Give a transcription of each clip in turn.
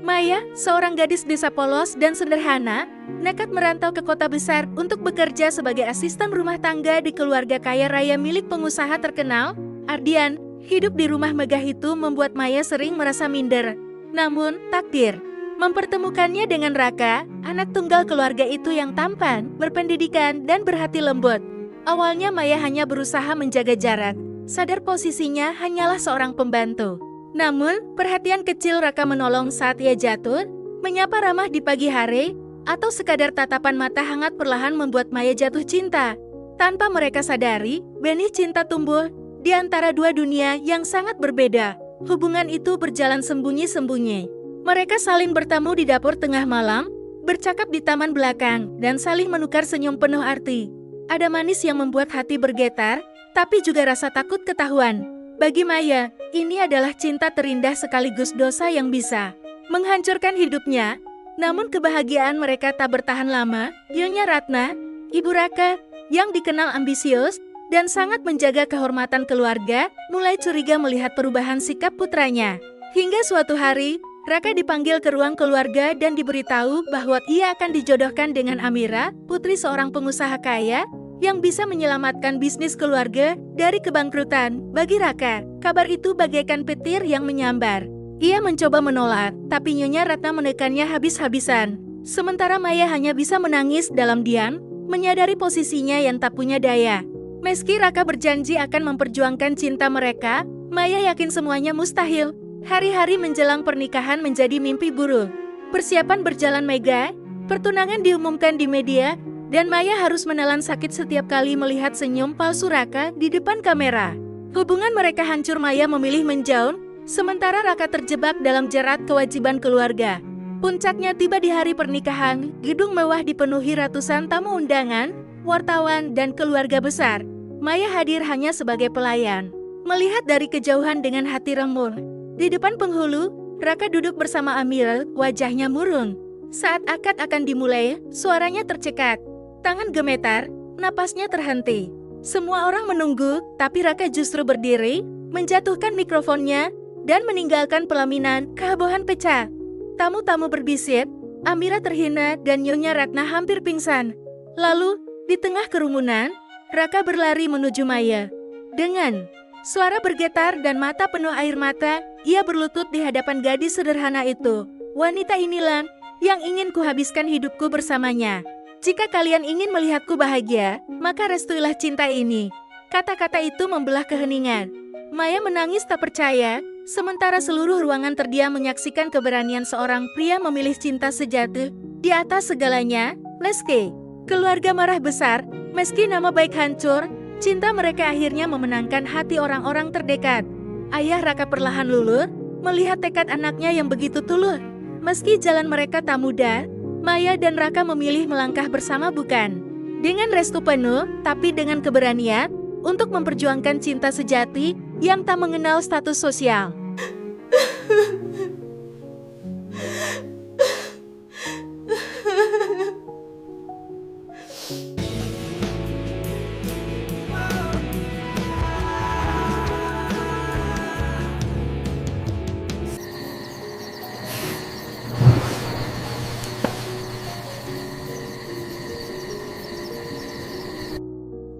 Maya, seorang gadis desa polos dan sederhana, nekat merantau ke kota besar untuk bekerja sebagai asisten rumah tangga di keluarga kaya raya milik pengusaha terkenal, Ardian. Hidup di rumah megah itu membuat Maya sering merasa minder. Namun, takdir mempertemukannya dengan Raka, anak tunggal keluarga itu yang tampan, berpendidikan, dan berhati lembut. Awalnya Maya hanya berusaha menjaga jarak, sadar posisinya hanyalah seorang pembantu. Namun, perhatian kecil Raka menolong saat ia jatuh, menyapa ramah di pagi hari, atau sekadar tatapan mata hangat perlahan membuat Maya jatuh cinta. Tanpa mereka sadari, benih cinta tumbuh di antara dua dunia yang sangat berbeda. Hubungan itu berjalan sembunyi-sembunyi. Mereka saling bertemu di dapur tengah malam, bercakap di taman belakang, dan saling menukar senyum penuh arti. Ada manis yang membuat hati bergetar, tapi juga rasa takut ketahuan. Bagi Maya, ini adalah cinta terindah sekaligus dosa yang bisa menghancurkan hidupnya. Namun kebahagiaan mereka tak bertahan lama. Nyonya Ratna, Ibu Raka, yang dikenal ambisius dan sangat menjaga kehormatan keluarga, mulai curiga melihat perubahan sikap putranya. Hingga suatu hari, Raka dipanggil ke ruang keluarga dan diberitahu bahwa ia akan dijodohkan dengan Amira, putri seorang pengusaha kaya, yang bisa menyelamatkan bisnis keluarga dari kebangkrutan. Bagi Raka, kabar itu bagaikan petir yang menyambar. Ia mencoba menolak, tapi Nyonya Ratna menekannya habis-habisan. Sementara Maya hanya bisa menangis dalam diam, menyadari posisinya yang tak punya daya. Meski Raka berjanji akan memperjuangkan cinta mereka, Maya yakin semuanya mustahil. Hari-hari menjelang pernikahan menjadi mimpi buruk. Persiapan berjalan megah, pertunangan diumumkan di media, dan Maya harus menelan sakit setiap kali melihat senyum palsu Raka di depan kamera. Hubungan mereka hancur. Maya memilih menjauh, sementara Raka terjebak dalam jerat kewajiban keluarga. Puncaknya tiba di hari pernikahan, gedung mewah dipenuhi ratusan tamu undangan, wartawan, dan keluarga besar. Maya hadir hanya sebagai pelayan, melihat dari kejauhan dengan hati remuk. Di depan penghulu, Raka duduk bersama Amira, wajahnya murung. Saat akad akan dimulai, suaranya tercekat. Tangan gemetar, napasnya terhenti. Semua orang menunggu, tapi Raka justru berdiri, menjatuhkan mikrofonnya, dan meninggalkan pelaminan. Kehebohan pecah. Tamu-tamu berbisik, Amira terhina dan Nyonya Ratna hampir pingsan. Lalu, di tengah kerumunan, Raka berlari menuju Maya. Dengan suara bergetar dan mata penuh air mata, ia berlutut di hadapan gadis sederhana itu. Wanita inilah yang ingin kuhabiskan hidupku bersamanya. Jika kalian ingin melihatku bahagia, maka restuilah cinta ini. Kata-kata itu membelah keheningan. Maya menangis tak percaya, sementara seluruh ruangan terdiam menyaksikan keberanian seorang pria memilih cinta sejati di atas segalanya. Leski, keluarga marah besar. Meski nama baik hancur, cinta mereka akhirnya memenangkan hati orang-orang terdekat. Ayah Raka perlahan luluh, melihat tekad anaknya yang begitu tulus. Meski jalan mereka tak mudah, Maya dan Raka memilih melangkah bersama bukan dengan restu penuh, tapi dengan keberanian untuk memperjuangkan cinta sejati yang tak mengenal status sosial.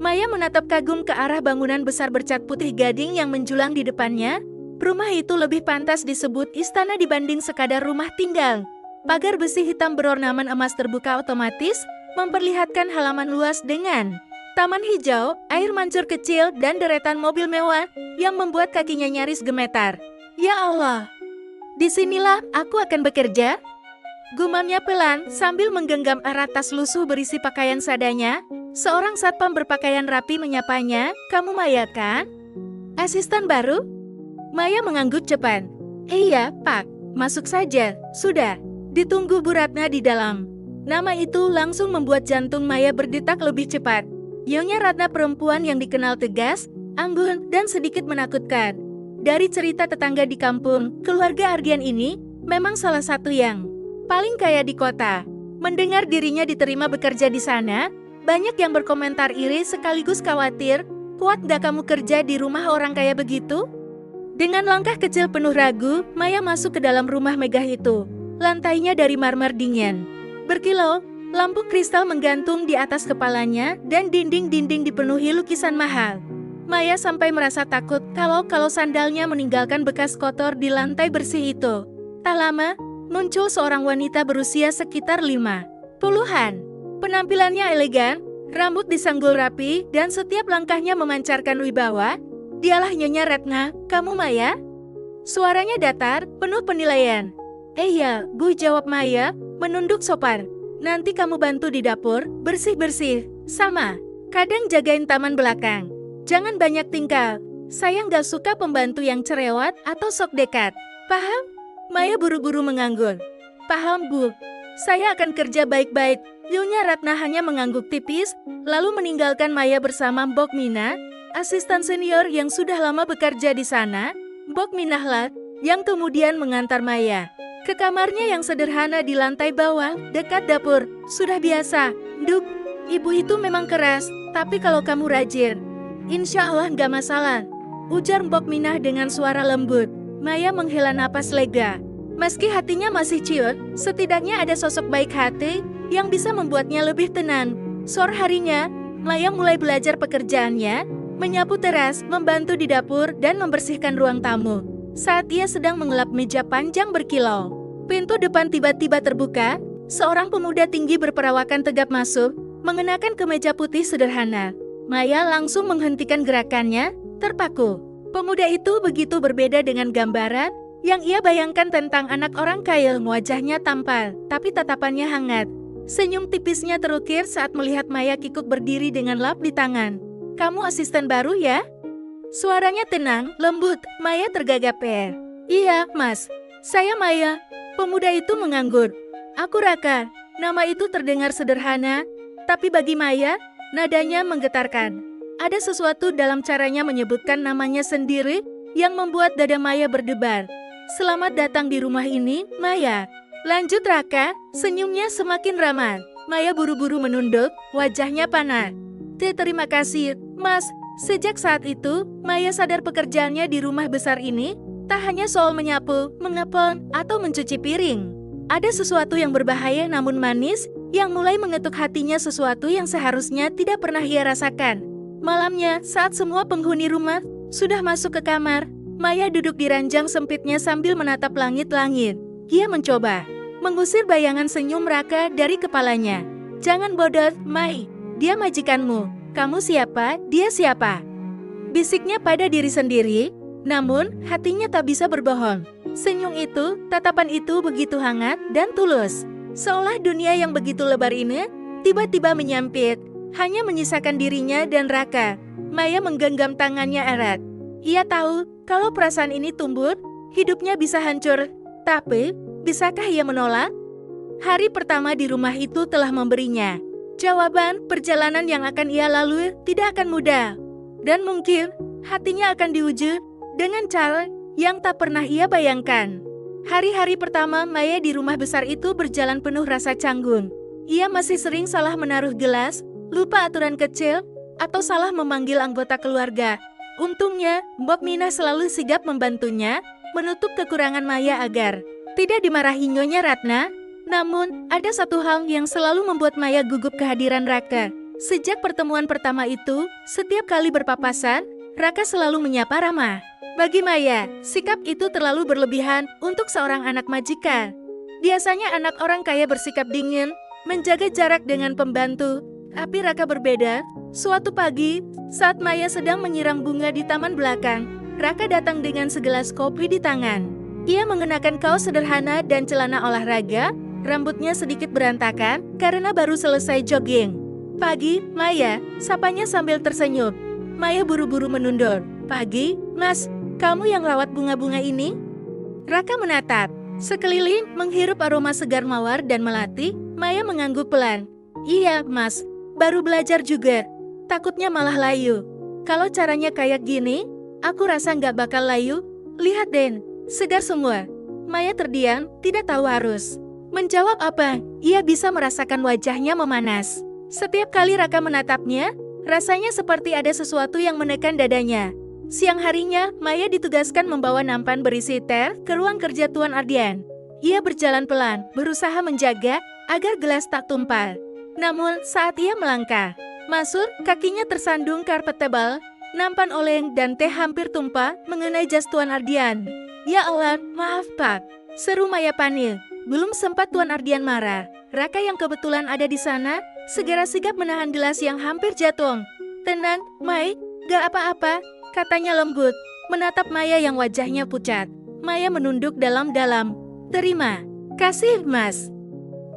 Maya menatap kagum ke arah bangunan besar bercat putih gading yang menjulang di depannya. Rumah itu lebih pantas disebut istana dibanding sekadar rumah tinggal. Pagar besi hitam berornamen emas terbuka otomatis, memperlihatkan halaman luas dengan taman hijau, air mancur kecil, dan deretan mobil mewah yang membuat kakinya nyaris gemetar. Ya Allah, disinilah aku akan bekerja? Gumamnya pelan sambil menggenggam erat tas lusuh berisi pakaian seadanya. Seorang satpam berpakaian rapi menyapanya. Kamu Maya kan? Asisten baru? Maya mengangguk cepat. Iya, Pak. Masuk saja. Sudah. Ditunggu Bu Ratna di dalam. Nama itu langsung membuat jantung Maya berdetak lebih cepat. Nyonya Ratna perempuan yang dikenal tegas, anggun, dan sedikit menakutkan. Dari cerita tetangga di kampung, keluarga Ardian ini memang salah satu yang paling kaya di kota. Mendengar dirinya diterima bekerja di sana, banyak yang berkomentar iri sekaligus khawatir. Kuat gak kamu kerja di rumah orang kaya begitu? Dengan langkah kecil penuh ragu, Maya masuk ke dalam rumah megah itu. lantainya dari marmer dingin. Berkilau, lampu kristal menggantung di atas kepalanya dan dinding-dinding dipenuhi lukisan mahal. Maya sampai merasa takut kalau sandalnya meninggalkan bekas kotor di lantai bersih itu. Tak lama, muncul seorang wanita berusia sekitar 50-an. Penampilannya elegan, rambut disanggul rapi, dan setiap langkahnya memancarkan wibawa. Dialah Nyonya Ratna. Kamu Maya? Suaranya datar, penuh penilaian. Ya, Bu, jawab Maya, menunduk sopan. Nanti kamu bantu di dapur, bersih-bersih. Sama. Kadang jagain taman belakang. Jangan banyak tingkah. Saya nggak suka pembantu yang cerewet atau sok dekat. Paham? Maya buru-buru mengangguk. Paham, Bu. Saya akan kerja baik-baik. Nyonya Ratna hanya mengangguk tipis, lalu meninggalkan Maya bersama Mbok Mina, asisten senior yang sudah lama bekerja di sana. Mbok Minahlah yang kemudian mengantar Maya ke kamarnya yang sederhana di lantai bawah, dekat dapur. Sudah biasa. Duk, ibu itu memang keras, tapi kalau kamu rajin, insya Allah nggak masalah, ujar Mbok Minah dengan suara lembut. Maya menghela napas lega. Meski hatinya masih ciut, setidaknya ada sosok baik hati yang bisa membuatnya lebih tenang. Sore harinya, Maya mulai belajar pekerjaannya, menyapu teras, membantu di dapur, dan membersihkan ruang tamu. Saat ia sedang mengelap meja panjang berkilau, pintu depan tiba-tiba terbuka. Seorang pemuda tinggi berperawakan tegap masuk, mengenakan kemeja putih sederhana. Maya langsung menghentikan gerakannya, terpaku. Pemuda itu begitu berbeda dengan gambaran yang ia bayangkan tentang anak orang kaya. Wajahnya tampan, tapi tatapannya hangat. Senyum tipisnya terukir saat melihat Maya kikuk berdiri dengan lap di tangan. Kamu asisten baru ya? Suaranya tenang, lembut. Maya tergagap. Iya, Mas. Saya Maya. Pemuda itu menganggur. Aku Raka. Nama itu terdengar sederhana, tapi bagi Maya, nadanya menggetarkan. Ada sesuatu dalam caranya menyebutkan namanya sendiri yang membuat dada Maya berdebar. Selamat datang di rumah ini, Maya. Lanjut Raka, senyumnya semakin ramah. Maya buru-buru menunduk, wajahnya panas. Terima kasih, Mas. Sejak saat itu, Maya sadar pekerjaannya di rumah besar ini tak hanya soal menyapu, mengepel, atau mencuci piring. Ada sesuatu yang berbahaya namun manis, yang mulai mengetuk hatinya, sesuatu yang seharusnya tidak pernah ia rasakan. Malamnya, saat semua penghuni rumah sudah masuk ke kamar, Maya duduk di ranjang sempitnya sambil menatap langit-langit. Ia mencoba mengusir bayangan senyum Raka dari kepalanya. Jangan bodoh, Mai. Dia majikanmu. Kamu siapa? Dia siapa? Bisiknya pada diri sendiri, namun hatinya tak bisa berbohong. Senyum itu, tatapan itu begitu hangat dan tulus. Seolah dunia yang begitu lebar ini tiba-tiba menyempit, hanya menyisakan dirinya dan Raka. Maya menggenggam tangannya erat. Ia tahu kalau perasaan ini tumbuh, hidupnya bisa hancur. Tapi, bisakah ia menolak? Hari pertama di rumah itu telah memberinya jawaban. Perjalanan yang akan ia lalui tidak akan mudah. Dan mungkin, hatinya akan diuji dengan cara yang tak pernah ia bayangkan. Hari-hari pertama Maya di rumah besar itu berjalan penuh rasa canggung. Ia masih sering salah menaruh gelas, lupa aturan kecil, atau salah memanggil anggota keluarga. Untungnya, Mbok Mina selalu sigap membantunya, menutup kekurangan Maya agar tidak dimarahi Nyonya Ratna. Namun, ada satu hal yang selalu membuat Maya gugup, kehadiran Raka. Sejak pertemuan pertama itu, setiap kali berpapasan, Raka selalu menyapa ramah. Bagi Maya, sikap itu terlalu berlebihan untuk seorang anak majikan. Biasanya anak orang kaya bersikap dingin, menjaga jarak dengan pembantu. Tapi Raka berbeda. Suatu pagi, saat Maya sedang menyiram bunga di taman belakang, Raka datang dengan segelas kopi di tangan. Ia mengenakan kaos sederhana dan celana olahraga, rambutnya sedikit berantakan karena baru selesai jogging. Pagi, Maya, sapanya sambil tersenyum. Maya buru-buru menundur. Pagi, Mas, kamu yang rawat bunga-bunga ini? Raka menatap. Sekeliling menghirup aroma segar mawar dan melati. Maya mengangguk pelan. Iya, Mas, baru belajar juga. Takutnya malah layu. Kalau caranya kayak gini, aku rasa nggak bakal layu. Lihat Den, segar semua. Maya terdiam, tidak tahu harus menjawab apa. Ia bisa merasakan wajahnya memanas. Setiap kali Raka menatapnya, rasanya seperti ada sesuatu yang menekan dadanya. Siang harinya, Maya ditugaskan membawa nampan berisi teh ke ruang kerja Tuan Ardian. Ia berjalan pelan, berusaha menjaga agar gelas tak tumpah. Namun, saat ia melangkah masuk, kakinya tersandung karpet tebal, nampan oleng dan teh hampir tumpah mengenai jas Tuan Ardian. Ya Allah, maaf Pak, seru Maya panik. Belum sempat Tuan Ardian marah, Raka yang kebetulan ada di sana, segera sigap menahan gelas yang hampir jatuh. Tenang, Mai, gak apa-apa, katanya lembut, menatap Maya yang wajahnya pucat. Maya menunduk dalam-dalam. Terima kasih, Mas.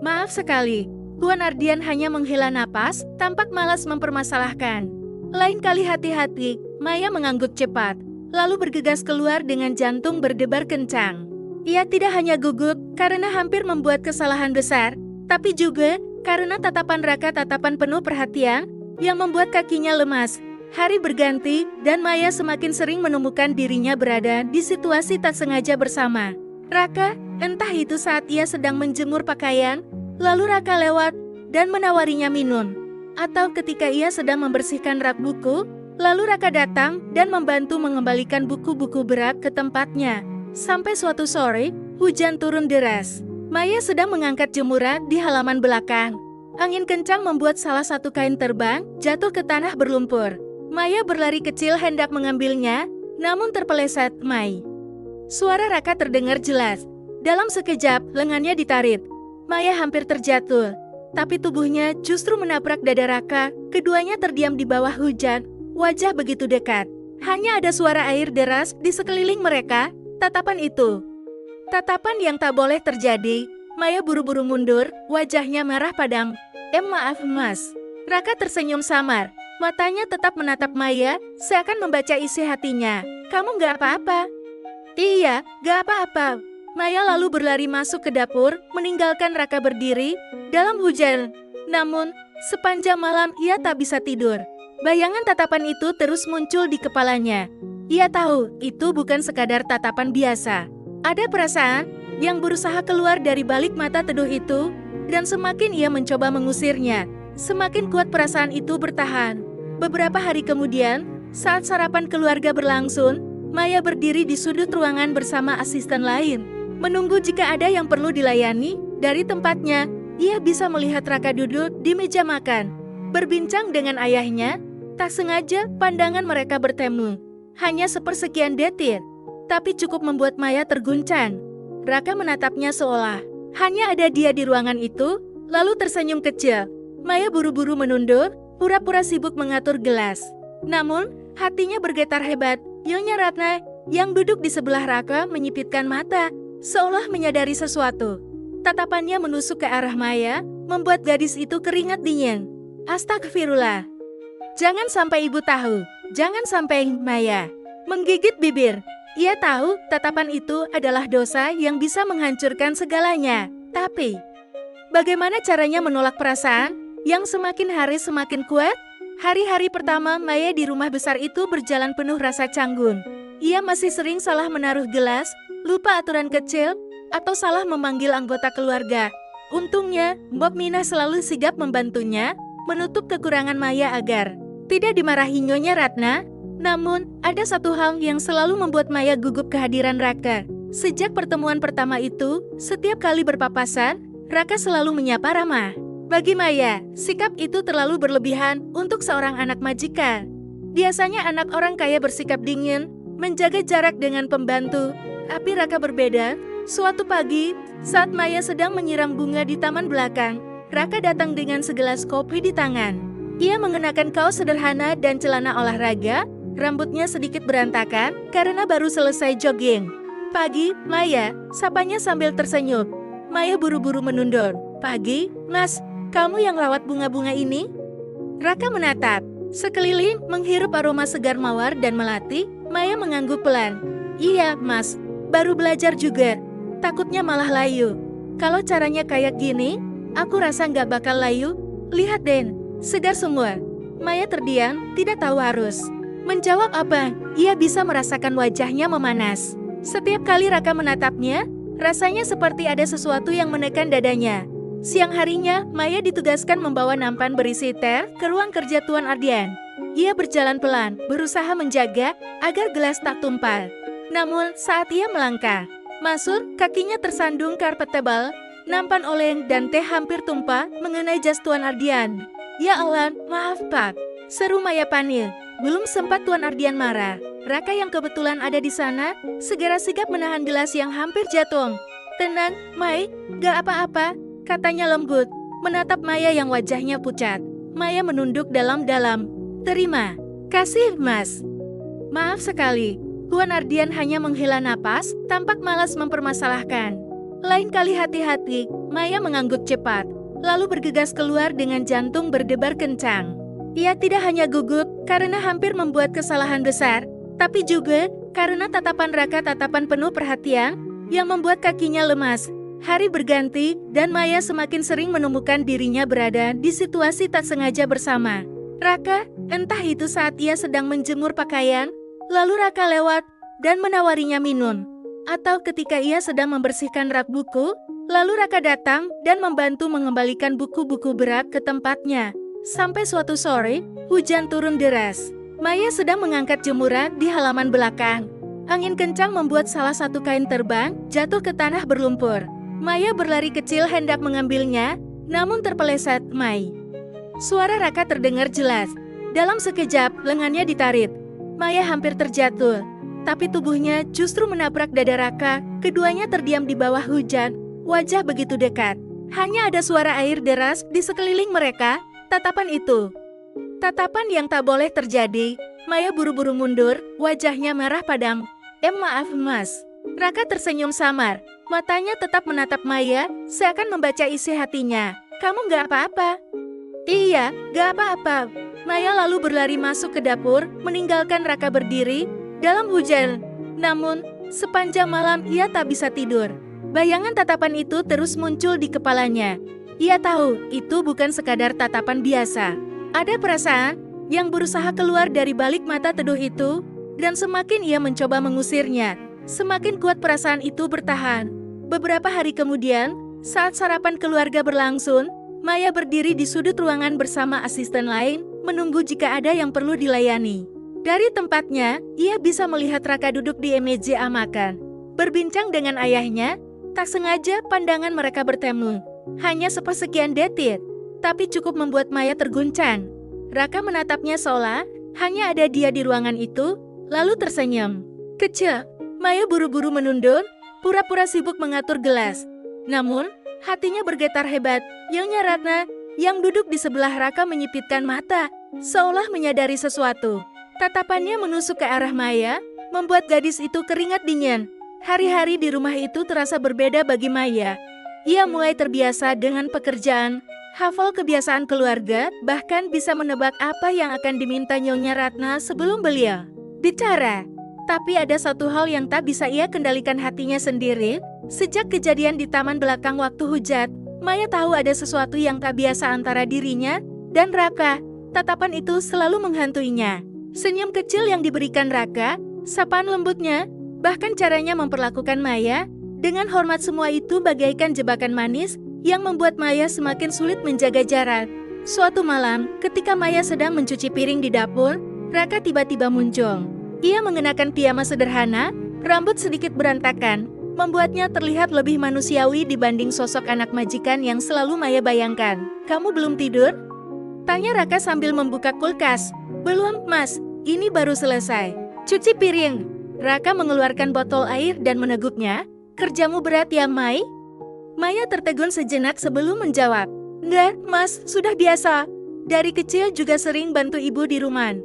Maaf sekali, Tuan Ardian hanya menghela napas, tampak malas mempermasalahkan. Lain kali hati-hati, Maya mengangguk cepat, lalu bergegas keluar dengan jantung berdebar kencang. Ia tidak hanya gugup karena hampir membuat kesalahan besar, tapi juga karena tatapan Raka, tatapan penuh perhatian, yang membuat kakinya lemas. Hari berganti, dan Maya semakin sering menemukan dirinya berada di situasi tak sengaja bersama Raka, entah itu saat ia sedang menjemur pakaian, lalu Raka lewat dan menawarinya minum. Atau ketika ia sedang membersihkan rak buku, lalu Raka datang dan membantu mengembalikan buku-buku berat ke tempatnya. Sampai suatu sore, hujan turun deras. Maya sedang mengangkat jemuran di halaman belakang. Angin kencang membuat salah satu kain terbang, jatuh ke tanah berlumpur. Maya berlari kecil hendak mengambilnya, namun terpeleset Mai. Suara Raka terdengar jelas. Dalam sekejap, lengannya ditarik. Maya hampir terjatuh, tapi tubuhnya justru menabrak dada Raka. Keduanya terdiam di bawah hujan, wajah begitu dekat. Hanya ada suara air deras di sekeliling mereka. Tatapan itu, tatapan yang tak boleh terjadi. Maya buru-buru mundur, wajahnya merah padam. Maaf Mas. Raka tersenyum samar, matanya tetap menatap Maya, seakan membaca isi hatinya. Kamu gak apa-apa? Iya, gak apa-apa. Maya lalu berlari masuk ke dapur, meninggalkan Raka berdiri dalam hujan. Namun, sepanjang malam ia tak bisa tidur. Bayangan tatapan itu terus muncul di kepalanya. Ia tahu itu bukan sekadar tatapan biasa. Ada perasaan yang berusaha keluar dari balik mata teduh itu, dan semakin ia mencoba mengusirnya, semakin kuat perasaan itu bertahan. Beberapa hari kemudian, saat sarapan keluarga berlangsung, Maya berdiri di sudut ruangan bersama asisten lain, menunggu jika ada yang perlu dilayani. Dari tempatnya, ia bisa melihat Raka duduk di meja makan, berbincang dengan ayahnya. Tak sengaja, pandangan mereka bertemu. Hanya sepersekian detik, tapi cukup membuat Maya terguncang. Raka menatapnya seolah hanya ada dia di ruangan itu, lalu tersenyum kecil. Maya buru-buru menunduk, pura-pura sibuk mengatur gelas. Namun, hatinya bergetar hebat. Nyonya Ratna, yang duduk di sebelah Raka, menyipitkan mata, seolah menyadari sesuatu. Tatapannya menusuk ke arah Maya, membuat gadis itu keringat dingin. Astagfirullah. Jangan sampai ibu tahu, jangan sampai. Maya menggigit bibir. Ia tahu tatapan itu adalah dosa yang bisa menghancurkan segalanya. Tapi, bagaimana caranya menolak perasaan yang semakin hari semakin kuat? Hari-hari pertama Maya di rumah besar itu berjalan penuh rasa canggung. Ia masih sering salah menaruh gelas, lupa aturan kecil, atau salah memanggil anggota keluarga. Untungnya, Bob Minah selalu sigap membantunya, menutup kekurangan Maya agar tidak dimarahi Nyonya Ratna. Namun, ada satu hal yang selalu membuat Maya gugup, kehadiran Raka. Sejak pertemuan pertama itu, setiap kali berpapasan, Raka selalu menyapa ramah. Bagi Maya, sikap itu terlalu berlebihan untuk seorang anak majikan. Biasanya anak orang kaya bersikap dingin, menjaga jarak dengan pembantu. Tapi Raka berbeda. Suatu pagi, saat Maya sedang menyiram bunga di taman belakang, Raka datang dengan segelas kopi di tangan. Ia mengenakan kaos sederhana dan celana olahraga, rambutnya sedikit berantakan karena baru selesai jogging. Pagi, Maya, sapanya sambil tersenyum. Maya buru-buru menundur. Pagi, Mas. Kamu yang rawat bunga-bunga ini? Raka menatap. Sekeliling menghirup aroma segar mawar dan melati. Maya mengangguk pelan. Iya, Mas. Baru belajar juga. Takutnya malah layu. Kalau caranya kayak gini, aku rasa nggak bakal layu. Lihat Den, segar semua. Maya terdiam, tidak tahu harus menjawab apa. Ia bisa merasakan wajahnya memanas. Setiap kali Raka menatapnya, rasanya seperti ada sesuatu yang menekan dadanya. Siang harinya, Maya ditugaskan membawa nampan berisi teh ke ruang kerja Tuan Ardian. Ia berjalan pelan, berusaha menjaga agar gelas tak tumpah. Namun, saat ia melangkah, Masur, kakinya tersandung karpet tebal, nampan oleng dan teh hampir tumpah mengenai jas Tuan Ardian. Ya Allah, maaf Pak, seru Maya panik. Belum sempat Tuan Ardian marah. Raka yang kebetulan ada di sana, segera sigap menahan gelas yang hampir jatuh. Tenang, Mai, gak apa-apa, katanya lembut, menatap Maya yang wajahnya pucat. Maya menunduk dalam-dalam. Terima kasih, Mas. Maaf sekali, Tuan Ardian hanya menghela napas, tampak malas mempermasalahkan. Lain kali hati-hati, Maya mengangguk cepat, lalu bergegas keluar dengan jantung berdebar kencang. Ia tidak hanya gugup karena hampir membuat kesalahan besar, tapi juga karena tatapan Raka, tatapan penuh perhatian, yang membuat kakinya lemas. Hari berganti, dan Maya semakin sering menemukan dirinya berada di situasi tak sengaja bersama Raka, entah itu saat ia sedang menjemur pakaian, lalu Raka lewat dan menawarinya minum. Atau ketika ia sedang membersihkan rak buku, lalu Raka datang dan membantu mengembalikan buku-buku berat ke tempatnya. Sampai suatu sore, hujan turun deras. Maya sedang mengangkat jemuran di halaman belakang. Angin kencang membuat salah satu kain terbang, jatuh ke tanah berlumpur. Maya berlari kecil hendak mengambilnya, namun terpeleset, Mai. Suara Raka terdengar jelas. Dalam sekejap, lengannya ditarik. Maya hampir terjatuh, tapi tubuhnya justru menabrak dada Raka. Keduanya terdiam di bawah hujan, wajah begitu dekat. Hanya ada suara air deras di sekeliling mereka. Tatapan itu, tatapan yang tak boleh terjadi. Maya buru-buru mundur, wajahnya merah padam. Maaf Mas. Raka tersenyum samar, matanya tetap menatap Maya, seakan membaca isi hatinya. Kamu gak apa-apa? Iya, gak apa-apa. Maya lalu berlari masuk ke dapur, meninggalkan Raka berdiri dalam hujan. Namun, sepanjang malam ia tak bisa tidur. Bayangan tatapan itu terus muncul di kepalanya. Ia tahu itu bukan sekadar tatapan biasa. Ada perasaan yang berusaha keluar dari balik mata teduh itu, dan semakin ia mencoba mengusirnya, semakin kuat perasaan itu bertahan. Beberapa hari kemudian, saat sarapan keluarga berlangsung, Maya berdiri di sudut ruangan bersama asisten lain, menunggu jika ada yang perlu dilayani. Dari tempatnya, ia bisa melihat Raka duduk di meja makan, berbincang dengan ayahnya. Tak sengaja pandangan mereka bertemu. Hanya sepersekian detik, tapi cukup membuat Maya terguncang. Raka menatapnya seolah hanya ada dia di ruangan itu, lalu tersenyum. Kecil, Maya buru-buru menunduk, pura-pura sibuk mengatur gelas. Namun, hatinya bergetar hebat. Nyonya Ratna, yang duduk di sebelah Raka menyipitkan mata, seolah menyadari sesuatu. Tatapannya menusuk ke arah Maya, membuat gadis itu keringat dingin. Hari-hari di rumah itu terasa berbeda bagi Maya. Ia mulai terbiasa dengan pekerjaan, hafal kebiasaan keluarga, bahkan bisa menebak apa yang akan diminta Nyonya Ratna sebelum beliau bicara. Tapi ada satu hal yang tak bisa ia kendalikan, hatinya sendiri. Sejak kejadian di taman belakang waktu hujan, Maya tahu ada sesuatu yang tak biasa antara dirinya dan Raka. Tatapan itu selalu menghantuinya. Senyum kecil yang diberikan Raka, sapaan lembutnya, bahkan caranya memperlakukan Maya dengan hormat, semua itu bagaikan jebakan manis yang membuat Maya semakin sulit menjaga jarak. Suatu malam, ketika Maya sedang mencuci piring di dapur, Raka tiba-tiba muncul. Ia mengenakan piyama sederhana, rambut sedikit berantakan, membuatnya terlihat lebih manusiawi dibanding sosok anak majikan yang selalu Maya bayangkan. Kamu belum tidur? Tanya Raka sambil membuka kulkas. Belum, Mas. Ini baru selesai. Cuci piring. Raka mengeluarkan botol air dan meneguknya. Kerjamu berat ya, Mai? Maya tertegun sejenak sebelum menjawab. Enggak, Mas. Sudah biasa. Dari kecil juga sering bantu ibu di rumah.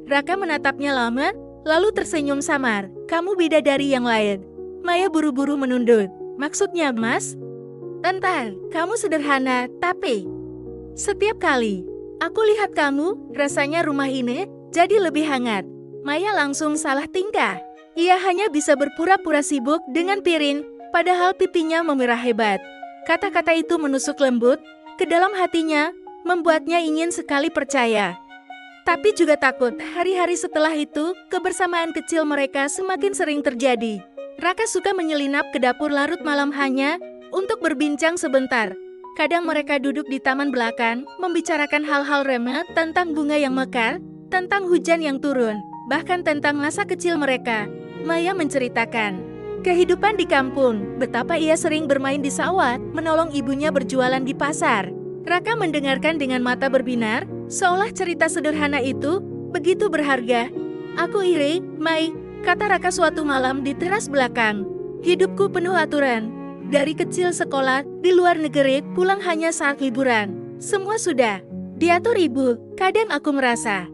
Raka menatapnya lama, lalu tersenyum samar. Kamu beda dari yang lain. Maya buru-buru menunduk. Maksudnya, Mas? Entah, kamu sederhana, tapi setiap kali aku lihat kamu, rasanya rumah ini jadi lebih hangat. Maya langsung salah tingkah. Ia hanya bisa berpura-pura sibuk dengan piring, padahal pipinya memerah hebat. Kata-kata itu menusuk lembut ke dalam hatinya, membuatnya ingin sekali percaya. Tapi juga takut. Hari-hari setelah itu, kebersamaan kecil mereka semakin sering terjadi. Raka suka menyelinap ke dapur larut malam hanya untuk berbincang sebentar. Kadang mereka duduk di taman belakang, membicarakan hal-hal remeh tentang bunga yang mekar, tentang hujan yang turun, bahkan tentang masa kecil mereka. Maya menceritakan Kehidupan di kampung, betapa ia sering bermain di sawah, menolong ibunya berjualan di pasar. Raka mendengarkan dengan mata berbinar, seolah cerita sederhana itu begitu berharga. Aku iri, Mai, kata Raka suatu malam di teras belakang. Hidupku penuh aturan. Dari kecil sekolah, di luar negeri, pulang hanya saat liburan. Semua sudah diatur ibu, kadang aku merasa.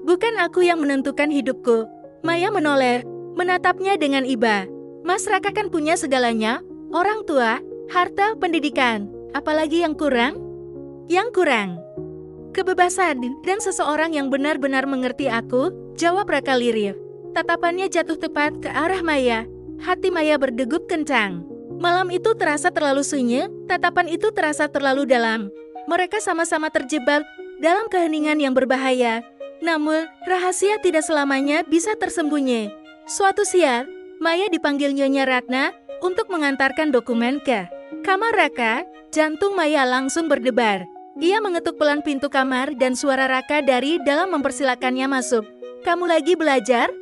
Bukan aku yang menentukan hidupku. Maya menoleh, menatapnya dengan iba. Mas Raka kan punya segalanya, orang tua, harta, pendidikan. Apalagi yang kurang? Yang kurang kebebasan dan seseorang yang benar-benar mengerti aku, jawab Raka lirih. Tatapannya jatuh tepat ke arah Maya. Hati Maya berdegup kencang. Malam itu terasa terlalu sunyi, tatapan itu terasa terlalu dalam. Mereka sama-sama terjebak dalam keheningan yang berbahaya. Namun, rahasia tidak selamanya bisa tersembunyi. Suatu siang, Maya dipanggil Nyonya Ratna untuk mengantarkan dokumen ke kamar Raka. Jantung Maya langsung berdebar. Ia mengetuk pelan pintu kamar dan suara Raka dari dalam mempersilakannya masuk. Kamu lagi belajar?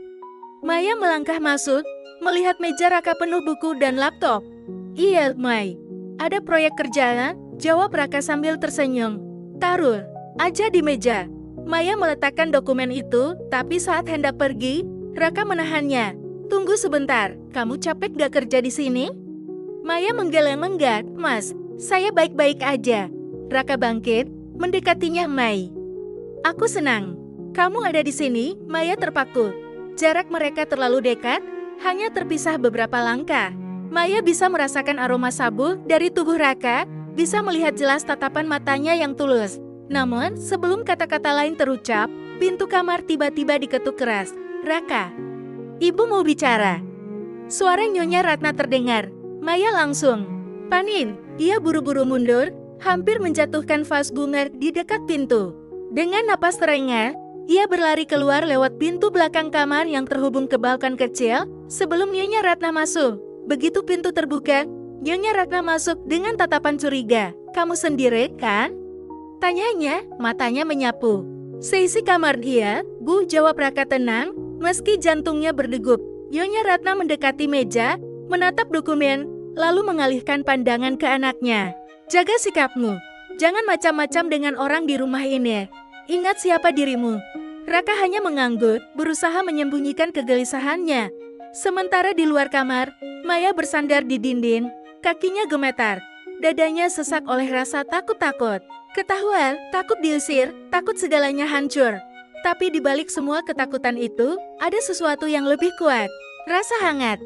Maya melangkah masuk, melihat meja Raka penuh buku dan laptop. Iya, Mai. Ada proyek kerjaan, jawab Raka sambil tersenyum. Taruh aja di meja. Maya meletakkan dokumen itu, tapi saat hendak pergi, Raka menahannya. Tunggu sebentar, kamu capek gak kerja di sini? Maya menggeleng enggak, Mas, saya baik-baik aja. Raka bangkit, mendekatinya Mai. Aku senang. Kamu ada di sini, Maya terpaku. Jarak mereka terlalu dekat, hanya terpisah beberapa langkah. Maya bisa merasakan aroma sabu dari tubuh Raka, bisa melihat jelas tatapan matanya yang tulus. Namun, sebelum kata-kata lain terucap, pintu kamar tiba-tiba diketuk keras. Raka, ibu mau bicara. Suara Nyonya Ratna terdengar. Maya langsung panik. Ia buru-buru mundur, hampir menjatuhkan vas bunga di dekat pintu. Dengan napas terengah, ia berlari keluar lewat pintu belakang kamar yang terhubung ke balkon kecil sebelum Nyonya Ratna masuk. Begitu pintu terbuka, Nyonya Ratna masuk dengan tatapan curiga. Kamu sendiri, kan? Tanyanya, matanya menyapu. Seisi kamar dia, Bu, jawab Raka tenang, meski jantungnya berdegup. Nyonya Ratna mendekati meja, menatap dokumen, lalu mengalihkan pandangan ke anaknya. Jaga sikapmu. Jangan macam-macam dengan orang di rumah ini. Ingat siapa dirimu. Raka hanya mengangguk, berusaha menyembunyikan kegelisahannya. Sementara di luar kamar, Maya bersandar di dinding, kakinya gemetar. Dadanya sesak oleh rasa takut-takut. Ketahuan, takut diusir, takut segalanya hancur. Tapi di balik semua ketakutan itu, ada sesuatu yang lebih kuat. Rasa hangat.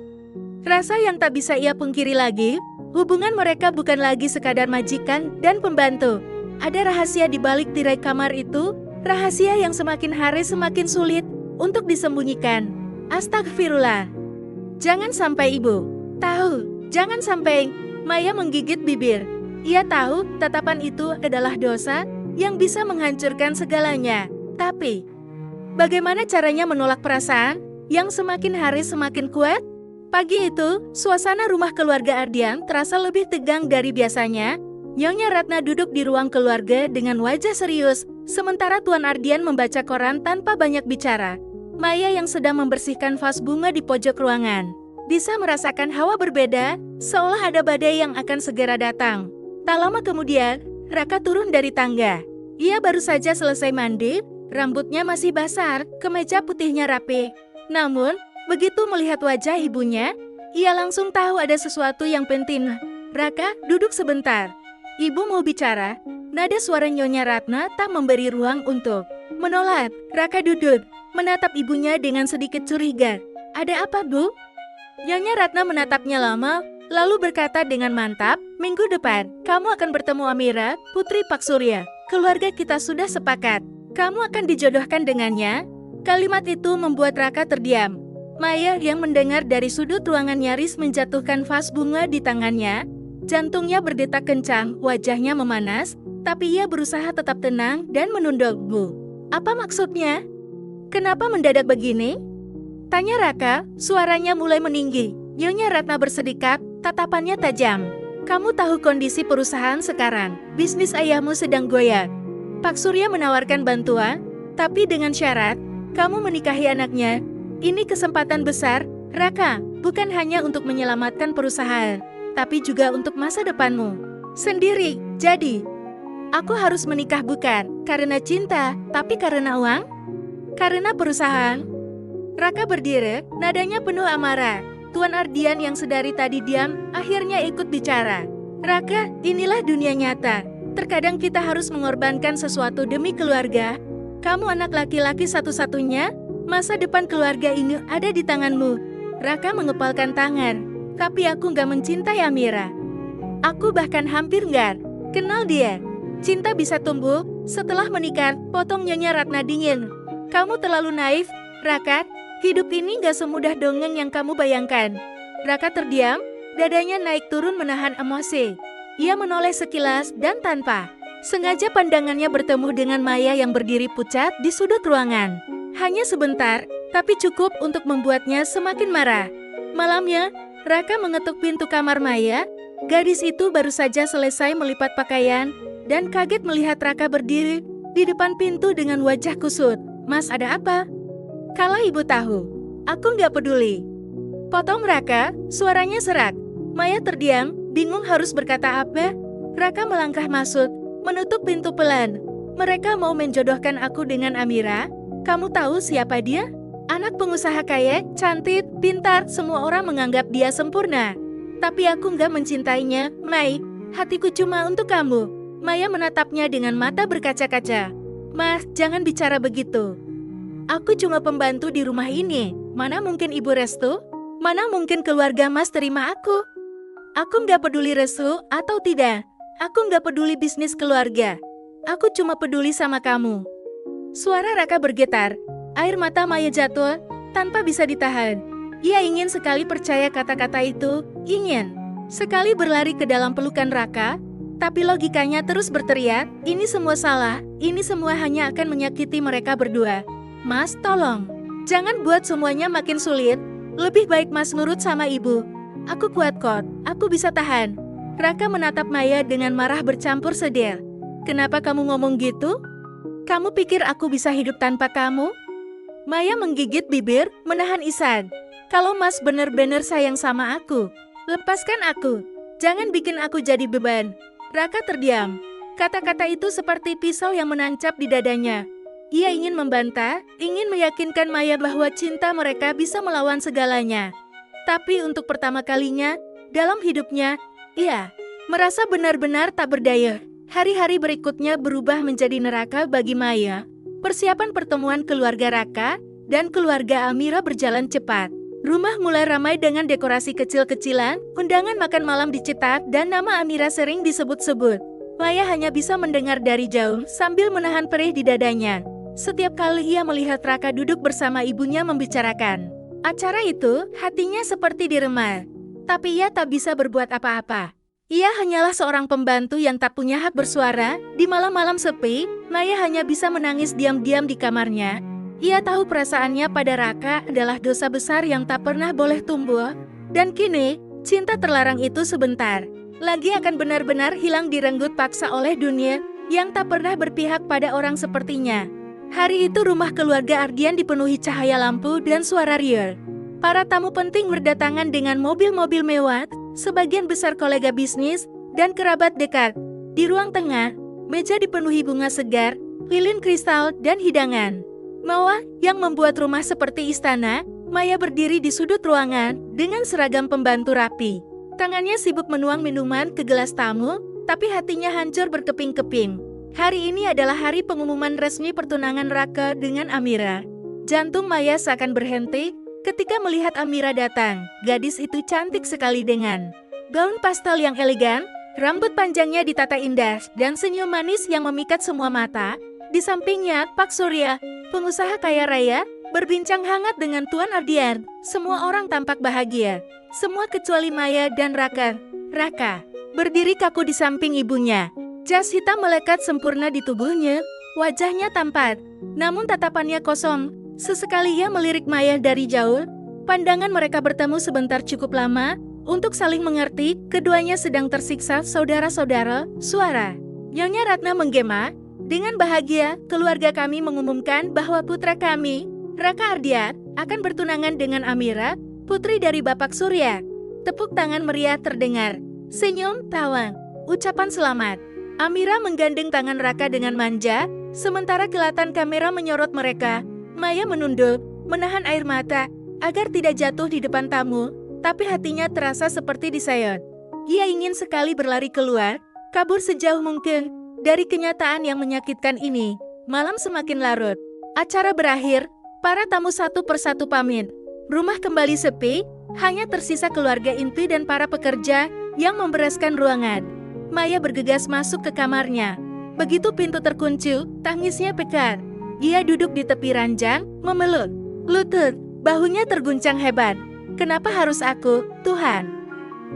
Rasa yang tak bisa ia pungkiri lagi. Hubungan mereka bukan lagi sekadar majikan dan pembantu. Ada rahasia di balik tirai kamar itu, rahasia yang semakin hari semakin sulit untuk disembunyikan. Astagfirullah. Jangan sampai ibu tahu, jangan sampai. Maya menggigit bibir. Ia tahu tatapan itu adalah dosa yang bisa menghancurkan segalanya. Tapi, bagaimana caranya menolak perasaan yang semakin hari semakin kuat? Pagi itu, suasana rumah keluarga Ardian terasa lebih tegang dari biasanya. Nyonya Ratna duduk di ruang keluarga dengan wajah serius, sementara Tuan Ardian membaca koran tanpa banyak bicara. Maya yang sedang membersihkan vas bunga di pojok ruangan bisa merasakan hawa berbeda, seolah ada badai yang akan segera datang. Tak lama kemudian, Raka turun dari tangga. Ia baru saja selesai mandi, rambutnya masih basah, kemeja putihnya rapi. Namun, begitu melihat wajah ibunya, ia langsung tahu ada sesuatu yang penting. Raka, duduk sebentar. Ibu mau bicara. Nada suara Nyonya Ratna tak memberi ruang untuk menolak. Raka duduk, menatap ibunya dengan sedikit curiga. Ada apa, Bu? Nyonya Ratna menatapnya lama, lalu berkata dengan mantap, minggu depan, kamu akan bertemu Amira, putri Pak Surya. Keluarga kita sudah sepakat. Kamu akan dijodohkan dengannya. Kalimat itu membuat Raka terdiam. Maya yang mendengar dari sudut ruangan nyaris menjatuhkan vas bunga di tangannya. Jantungnya berdetak kencang, wajahnya memanas, tapi ia berusaha tetap tenang dan menunduk. Bu, apa maksudnya? Kenapa mendadak begini? Tanya Raka, suaranya mulai meninggi. Nyonya Ratna bersedikap, tatapannya tajam. Kamu tahu kondisi perusahaan sekarang, bisnis ayahmu sedang goyah. Pak Surya menawarkan bantuan, tapi dengan syarat, kamu menikahi anaknya. Ini kesempatan besar, Raka, bukan hanya untuk menyelamatkan perusahaan, tapi juga untuk masa depanmu sendiri. Jadi, aku harus menikah bukan karena cinta, tapi karena uang? Karena perusahaan? Raka berdiri, nadanya penuh amarah. Tuan Ardian yang sedari tadi diam, akhirnya ikut bicara. Raka, inilah dunia nyata. Terkadang kita harus mengorbankan sesuatu demi keluarga. Kamu anak laki-laki satu-satunya, masa depan keluarga ini ada di tanganmu. Raka mengepalkan tangan, tapi aku nggak mencintai Amira. Aku bahkan hampir nggak kenal dia. Cinta bisa tumbuh setelah menikah, potong Nyonya Ratna dingin. Kamu terlalu naif, Raka. Hidup ini nggak semudah dongeng yang kamu bayangkan. Raka terdiam, dadanya naik turun menahan emosi. Ia menoleh sekilas dan tanpa sengaja pandangannya bertemu dengan Maya yang berdiri pucat di sudut ruangan. Hanya sebentar, tapi cukup untuk membuatnya semakin marah. Malamnya, Raka mengetuk pintu kamar Maya. Gadis itu baru saja selesai melipat pakaian dan kaget melihat Raka berdiri di depan pintu dengan wajah kusut. Mas, ada apa? Kalau ibu tahu, aku nggak peduli. Potong Raka, suaranya serak. Maya terdiam, bingung harus berkata apa. Raka melangkah masuk, menutup pintu pelan. Mereka mau menjodohkan aku dengan Amira. Kamu tahu siapa dia? Anak pengusaha kaya, cantik, pintar, semua orang menganggap dia sempurna. Tapi aku nggak mencintainya, Mai. Hatiku cuma untuk kamu. Maya menatapnya dengan mata berkaca-kaca. Mas, jangan bicara begitu. Aku cuma pembantu di rumah ini. Mana mungkin ibu restu? Mana mungkin keluarga mas terima aku? Aku nggak peduli restu atau tidak. Aku nggak peduli bisnis keluarga. Aku cuma peduli sama kamu. Suara Raka bergetar. Air mata Maya jatuh tanpa bisa ditahan. Ia ingin sekali percaya kata-kata itu. Ingin sekali berlari ke dalam pelukan Raka. Tapi logikanya terus berteriak, ini semua salah. Ini semua hanya akan menyakiti mereka berdua. Mas, tolong. Jangan buat semuanya makin sulit. Lebih baik mas nurut sama ibu. Aku kuat kok. Aku bisa tahan. Raka menatap Maya dengan marah bercampur sedih. Kenapa kamu ngomong gitu? Kamu pikir aku bisa hidup tanpa kamu? Maya menggigit bibir, menahan isan. Kalau mas benar-benar sayang sama aku, lepaskan aku. Jangan bikin aku jadi beban. Raka terdiam. Kata-kata itu seperti pisau yang menancap di dadanya. Ia ingin membantah, ingin meyakinkan Maya bahwa cinta mereka bisa melawan segalanya. Tapi untuk pertama kalinya dalam hidupnya, ia merasa benar-benar tak berdaya. Hari-hari berikutnya berubah menjadi neraka bagi Maya. Persiapan pertemuan keluarga Raka dan keluarga Amira berjalan cepat. Rumah mulai ramai dengan dekorasi kecil-kecilan, undangan makan malam dicetak, dan nama Amira sering disebut-sebut. Maya hanya bisa mendengar dari jauh sambil menahan perih di dadanya. Setiap kali ia melihat Raka duduk bersama ibunya membicarakan acara itu, hatinya seperti direma. Tapi ia tak bisa berbuat apa-apa. Ia hanyalah seorang pembantu yang tak punya hak bersuara. Di malam-malam sepi, Maya hanya bisa menangis diam-diam di kamarnya. Ia tahu perasaannya pada Raka adalah dosa besar yang tak pernah boleh tumbuh. Dan kini, cinta terlarang itu sebentar lagi akan benar-benar hilang direnggut paksa oleh dunia yang tak pernah berpihak pada orang sepertinya. Hari itu rumah keluarga Ardian dipenuhi cahaya lampu dan suara riuh. Para tamu penting berdatangan dengan mobil-mobil mewah, sebagian besar kolega bisnis dan kerabat dekat. Di ruang tengah, meja dipenuhi bunga segar, lilin kristal, dan hidangan mewah yang membuat rumah seperti istana. Maya berdiri di sudut ruangan dengan seragam pembantu rapi. Tangannya sibuk menuang minuman ke gelas tamu, tapi hatinya hancur berkeping-keping. Hari ini adalah hari pengumuman resmi pertunangan Raka dengan Amira. Jantung Maya seakan berhenti ketika melihat Amira datang. Gadis itu cantik sekali dengan gaun pastel yang elegan, rambut panjangnya ditata indah, dan senyum manis yang memikat semua mata. Di sampingnya, Pak Surya, pengusaha kaya raya, berbincang hangat dengan Tuan Ardian. Semua orang tampak bahagia. Semua kecuali Maya dan Raka. Raka berdiri kaku di samping ibunya. Jas hitam melekat sempurna di tubuhnya, wajahnya tampan, namun tatapannya kosong. Sesekali ia melirik Maya dari jauh. Pandangan mereka bertemu sebentar cukup lama untuk saling mengerti. Keduanya sedang tersiksa saudara-saudara. Suara Nyonya Ratna menggema. Dengan bahagia, keluarga kami mengumumkan bahwa putra kami, Raka Ardian, akan bertunangan dengan Amira. putri dari Bapak Surya. Tepuk tangan meriah terdengar. Senyum, tawa, ucapan selamat. Amira menggandeng tangan Raka dengan manja, sementara kilatan kamera menyorot mereka. Maya menunduk, menahan air mata, agar tidak jatuh di depan tamu, tapi hatinya terasa seperti disayat. Ia ingin sekali berlari keluar, kabur sejauh mungkin, dari kenyataan yang menyakitkan ini. Malam semakin larut. Acara berakhir, para tamu satu persatu pamit. Rumah kembali sepi, hanya tersisa keluarga inti dan para pekerja yang membereskan ruangan. Maya bergegas masuk ke kamarnya. Begitu pintu terkunci, tangisnya pekat. Ia duduk di tepi ranjang, memeluk lutut, bahunya terguncang hebat. Kenapa harus aku, Tuhan?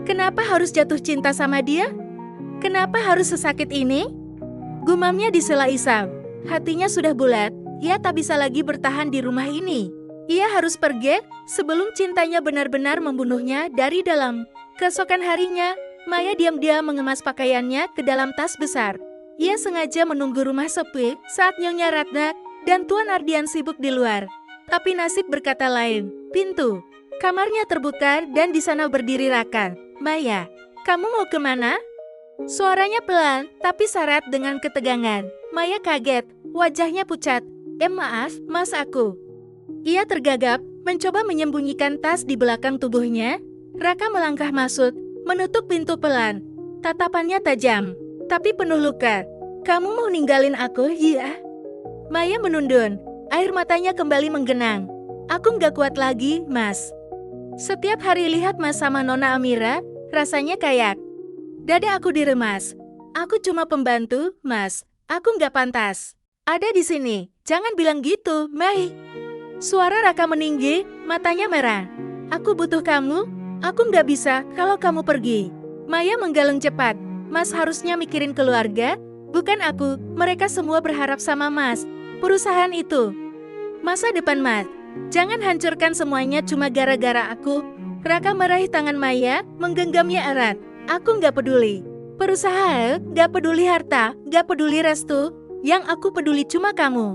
Kenapa harus jatuh cinta sama dia? Kenapa harus sesakit ini? Gumamnya di sela Isam. Hatinya sudah bulat, ia tak bisa lagi bertahan di rumah ini. Ia harus pergi sebelum cintanya benar-benar membunuhnya dari dalam. Keesokan harinya, Maya diam-diam mengemas pakaiannya ke dalam tas besar. Ia sengaja menunggu rumah sepi saat Nyonya Ratna dan Tuan Ardian sibuk di luar. Tapi nasib berkata lain. Pintu kamarnya terbuka dan di sana berdiri Raka. Maya, kamu mau kemana? Suaranya pelan, tapi syarat dengan ketegangan. Maya kaget, wajahnya pucat. Maaf, mas aku. Ia tergagap, mencoba menyembunyikan tas di belakang tubuhnya. Raka melangkah masuk, menutup pintu pelan. Tatapannya tajam, tapi penuh luka. Kamu mau ninggalin aku, iya? Maya menundun, air matanya kembali menggenang. Aku nggak kuat lagi, mas. Setiap hari lihat mas sama Nona Amira, rasanya kayak dada aku diremas. Aku cuma pembantu, mas. Aku nggak pantas ada di sini. Jangan bilang gitu, Mai. Suara Raka meninggi, matanya merah. Aku butuh kamu. Aku nggak bisa kalau kamu pergi. Maya menggeleng cepat. Mas harusnya mikirin keluarga, bukan aku. Mereka semua berharap sama mas. Perusahaan itu. Masa depan mas. Jangan hancurkan semuanya cuma gara-gara aku. Raka meraih tangan Maya, menggenggamnya erat. Aku nggak peduli. Perusahaan, nggak peduli harta, nggak peduli restu. Yang aku peduli cuma kamu.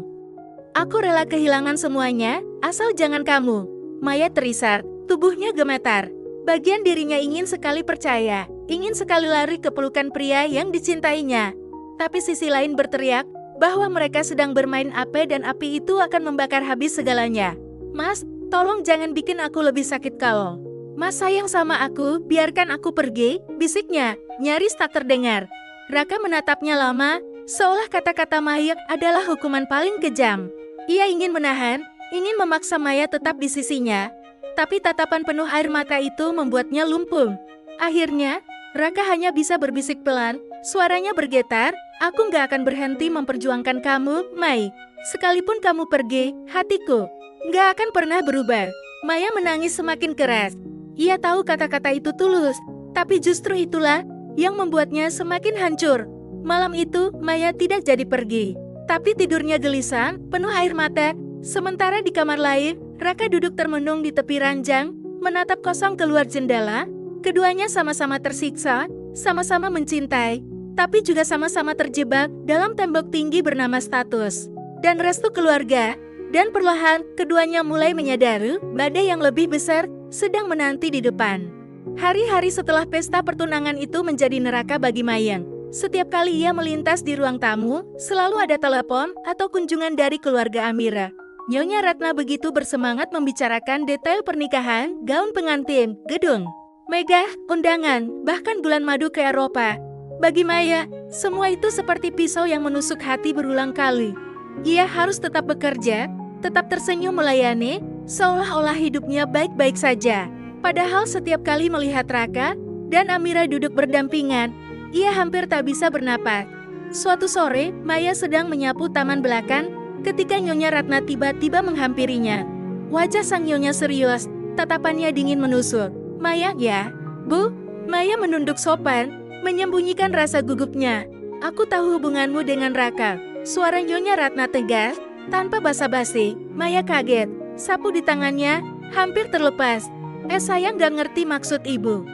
Aku rela kehilangan semuanya, asal jangan kamu. Maya terisak, tubuhnya gemetar. Bagian dirinya ingin sekali percaya, ingin sekali lari ke pelukan pria yang dicintainya. Tapi sisi lain berteriak bahwa mereka sedang bermain api dan api itu akan membakar habis segalanya. Mas, tolong jangan bikin aku lebih sakit kalau. Mas sayang sama aku, biarkan aku pergi, bisiknya, nyaris tak terdengar. Raka menatapnya lama, seolah kata-kata Maya adalah hukuman paling kejam. Ia ingin menahan, ingin memaksa Maya tetap di sisinya. Tapi tatapan penuh air mata itu membuatnya lumpuh. Akhirnya, Raka hanya bisa berbisik pelan, suaranya bergetar, aku nggak akan berhenti memperjuangkan kamu, Mai. Sekalipun kamu pergi, hatiku nggak akan pernah berubah. Maya menangis semakin keras. Ia tahu kata-kata itu tulus, tapi justru itulah yang membuatnya semakin hancur. Malam itu, Maya tidak jadi pergi. Tapi tidurnya gelisah, penuh air mata. Sementara di kamar lain, Raka duduk termenung di tepi ranjang, menatap kosong keluar jendela. Keduanya sama-sama tersiksa, sama-sama mencintai, tapi juga sama-sama terjebak dalam tembok tinggi bernama status dan restu keluarga. Dan perlahan, keduanya mulai menyadari badai yang lebih besar sedang menanti di depan. Hari-hari setelah pesta pertunangan itu menjadi neraka bagi Mayang. Setiap kali ia melintas di ruang tamu, selalu ada telepon atau kunjungan dari keluarga Amira. Nyonya Ratna begitu bersemangat membicarakan detail pernikahan, gaun pengantin, gedung, megah, undangan, bahkan bulan madu ke Eropa. Bagi Maya, semua itu seperti pisau yang menusuk hati berulang kali. Ia harus tetap bekerja, tetap tersenyum melayani, seolah-olah hidupnya baik-baik saja. Padahal setiap kali melihat Raka dan Amira duduk berdampingan, ia hampir tak bisa bernapas. Suatu sore, Maya sedang menyapu taman belakang ketika Nyonya Ratna tiba-tiba menghampirinya. Wajah sang Nyonya serius, tatapannya dingin menusuk. Maya, ya? Bu? Maya menunduk sopan, menyembunyikan rasa gugupnya. Aku tahu hubunganmu dengan Raka. Suara Nyonya Ratna tegas, tanpa basa-basi. Maya kaget, sapu di tangannya, hampir terlepas. Saya nggak ngerti maksud ibu.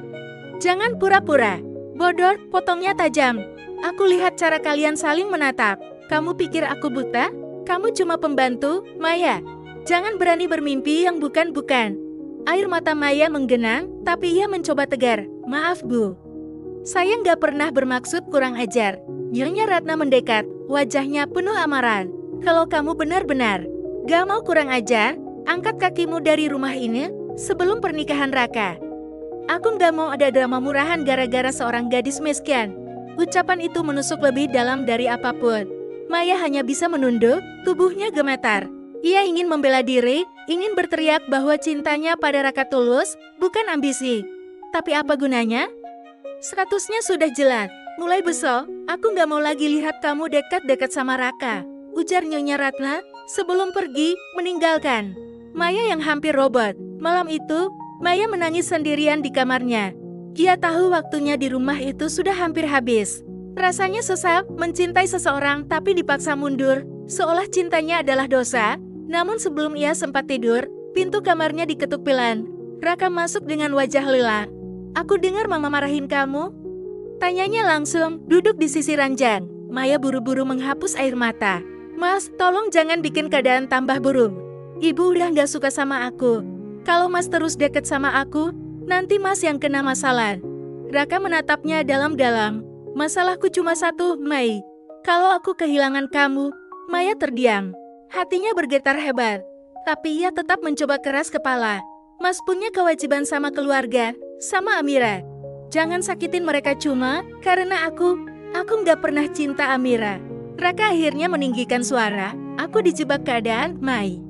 Jangan pura-pura. Bodor, potongnya tajam. Aku lihat cara kalian saling menatap. Kamu pikir aku buta? Kamu cuma pembantu, Maya. Jangan berani bermimpi yang bukan-bukan. Air mata Maya menggenang, tapi ia mencoba tegar. Maaf Bu. Saya nggak pernah bermaksud kurang ajar. Nyonya Ratna mendekat, wajahnya penuh amaran. Kalau kamu benar-benar gak mau kurang ajar, angkat kakimu dari rumah ini sebelum pernikahan Raka. Aku nggak mau ada drama murahan gara-gara seorang gadis miskin. Ucapan itu menusuk lebih dalam dari apapun. Maya hanya bisa menunduk, tubuhnya gemetar. Ia ingin membela diri, ingin berteriak bahwa cintanya pada Raka tulus, bukan ambisi. Tapi apa gunanya? Statusnya sudah jelas. Mulai besok, aku nggak mau lagi lihat kamu dekat-dekat sama Raka, ujar Nyonya Ratna sebelum pergi meninggalkan Maya yang hampir robot. Malam itu, Maya menangis sendirian di kamarnya. Ia tahu waktunya di rumah itu sudah hampir habis. Rasanya sesak mencintai seseorang tapi dipaksa mundur, seolah cintanya adalah dosa. Namun sebelum ia sempat tidur, pintu kamarnya diketuk pelan. Raka masuk dengan wajah lelah. Aku dengar mama marahin kamu? Tanyanya langsung, duduk di sisi ranjang. Maya buru-buru menghapus air mata. Mas, tolong jangan bikin keadaan tambah buruk. Ibu udah gak suka sama aku. Kalau Mas terus deket sama aku, nanti Mas yang kena masalah. Raka menatapnya dalam-dalam. Masalahku cuma satu, Mai. Kalau aku kehilangan kamu. Maya terdiam. Hatinya bergetar hebat. Tapi ia tetap mencoba keras kepala. Mas punya kewajiban sama keluarga, sama Amira. Jangan sakitin mereka cuma karena aku nggak pernah cinta Amira. Raka akhirnya meninggikan suara. Aku dijebak keadaan, Mai.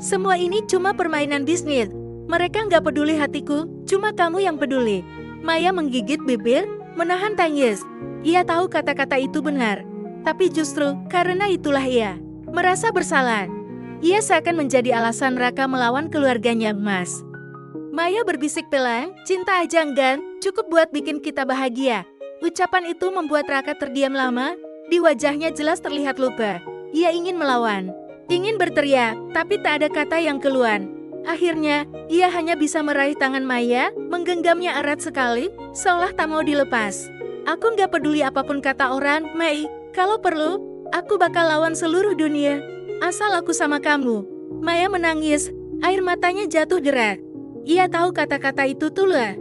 Semua ini cuma permainan bisnis. Mereka nggak peduli hatiku, cuma kamu yang peduli. Maya menggigit bibir, menahan tangis. Ia tahu kata-kata itu benar. Tapi justru karena itulah ia merasa bersalah. Ia seakan menjadi alasan Raka melawan keluarganya, Mas. Maya berbisik pelan, cinta aja enggan, cukup buat bikin kita bahagia. Ucapan itu membuat Raka terdiam lama, di wajahnya jelas terlihat luka. Ia ingin melawan, ingin berteriak, tapi tak ada kata yang keluar. Akhirnya, ia hanya bisa meraih tangan Maya, menggenggamnya erat sekali, seolah tak mau dilepas. Aku nggak peduli apapun kata orang, Mei. Kalau perlu, aku bakal lawan seluruh dunia. Asal aku sama kamu. Maya menangis, air matanya jatuh deras. Ia tahu kata-kata itu tulus.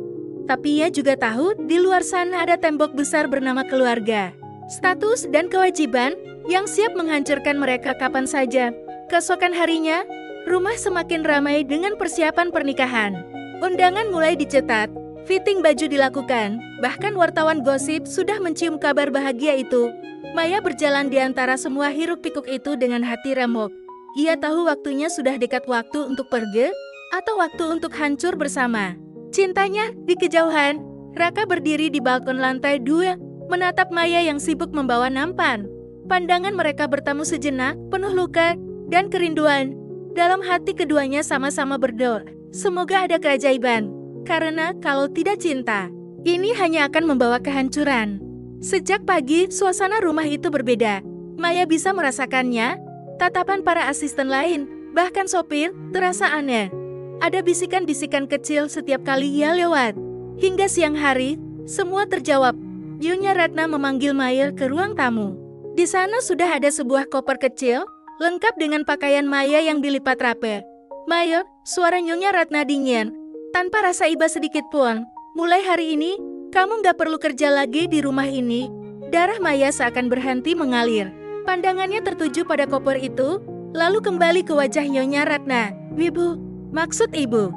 Tapi ia juga tahu di luar sana ada tembok besar bernama keluarga. Status dan kewajiban yang siap menghancurkan mereka kapan saja. Keesokan harinya, rumah semakin ramai dengan persiapan pernikahan. Undangan mulai dicetak, fitting baju dilakukan, bahkan wartawan gosip sudah mencium kabar bahagia itu. Maya berjalan di antara semua hiruk-pikuk itu dengan hati remuk. Ia tahu waktunya sudah dekat waktu untuk pergi, atau waktu untuk hancur bersama. Cintanya di kejauhan, Raka berdiri di balkon lantai 2, menatap Maya yang sibuk membawa nampan. Pandangan mereka bertemu sejenak, penuh luka dan kerinduan. Dalam hati keduanya sama-sama berdoa, semoga ada keajaiban. Karena kalau tidak cinta, ini hanya akan membawa kehancuran. Sejak pagi, suasana rumah itu berbeda. Maya bisa merasakannya, tatapan para asisten lain, bahkan sopir, terasa aneh. Ada bisikan-bisikan kecil setiap kali ia lewat. Hingga siang hari, semua terjawab. Nyonya Ratna memanggil Maya ke ruang tamu. Di sana sudah ada sebuah koper kecil, lengkap dengan pakaian Maya yang dilipat rapi. Maya, suara Nyonya Ratna dingin, tanpa rasa iba sedikit pun. Mulai hari ini, kamu gak perlu kerja lagi di rumah ini. Darah Maya seakan berhenti mengalir. Pandangannya tertuju pada koper itu, lalu kembali ke wajah Nyonya Ratna. Ibu. Maksud ibu,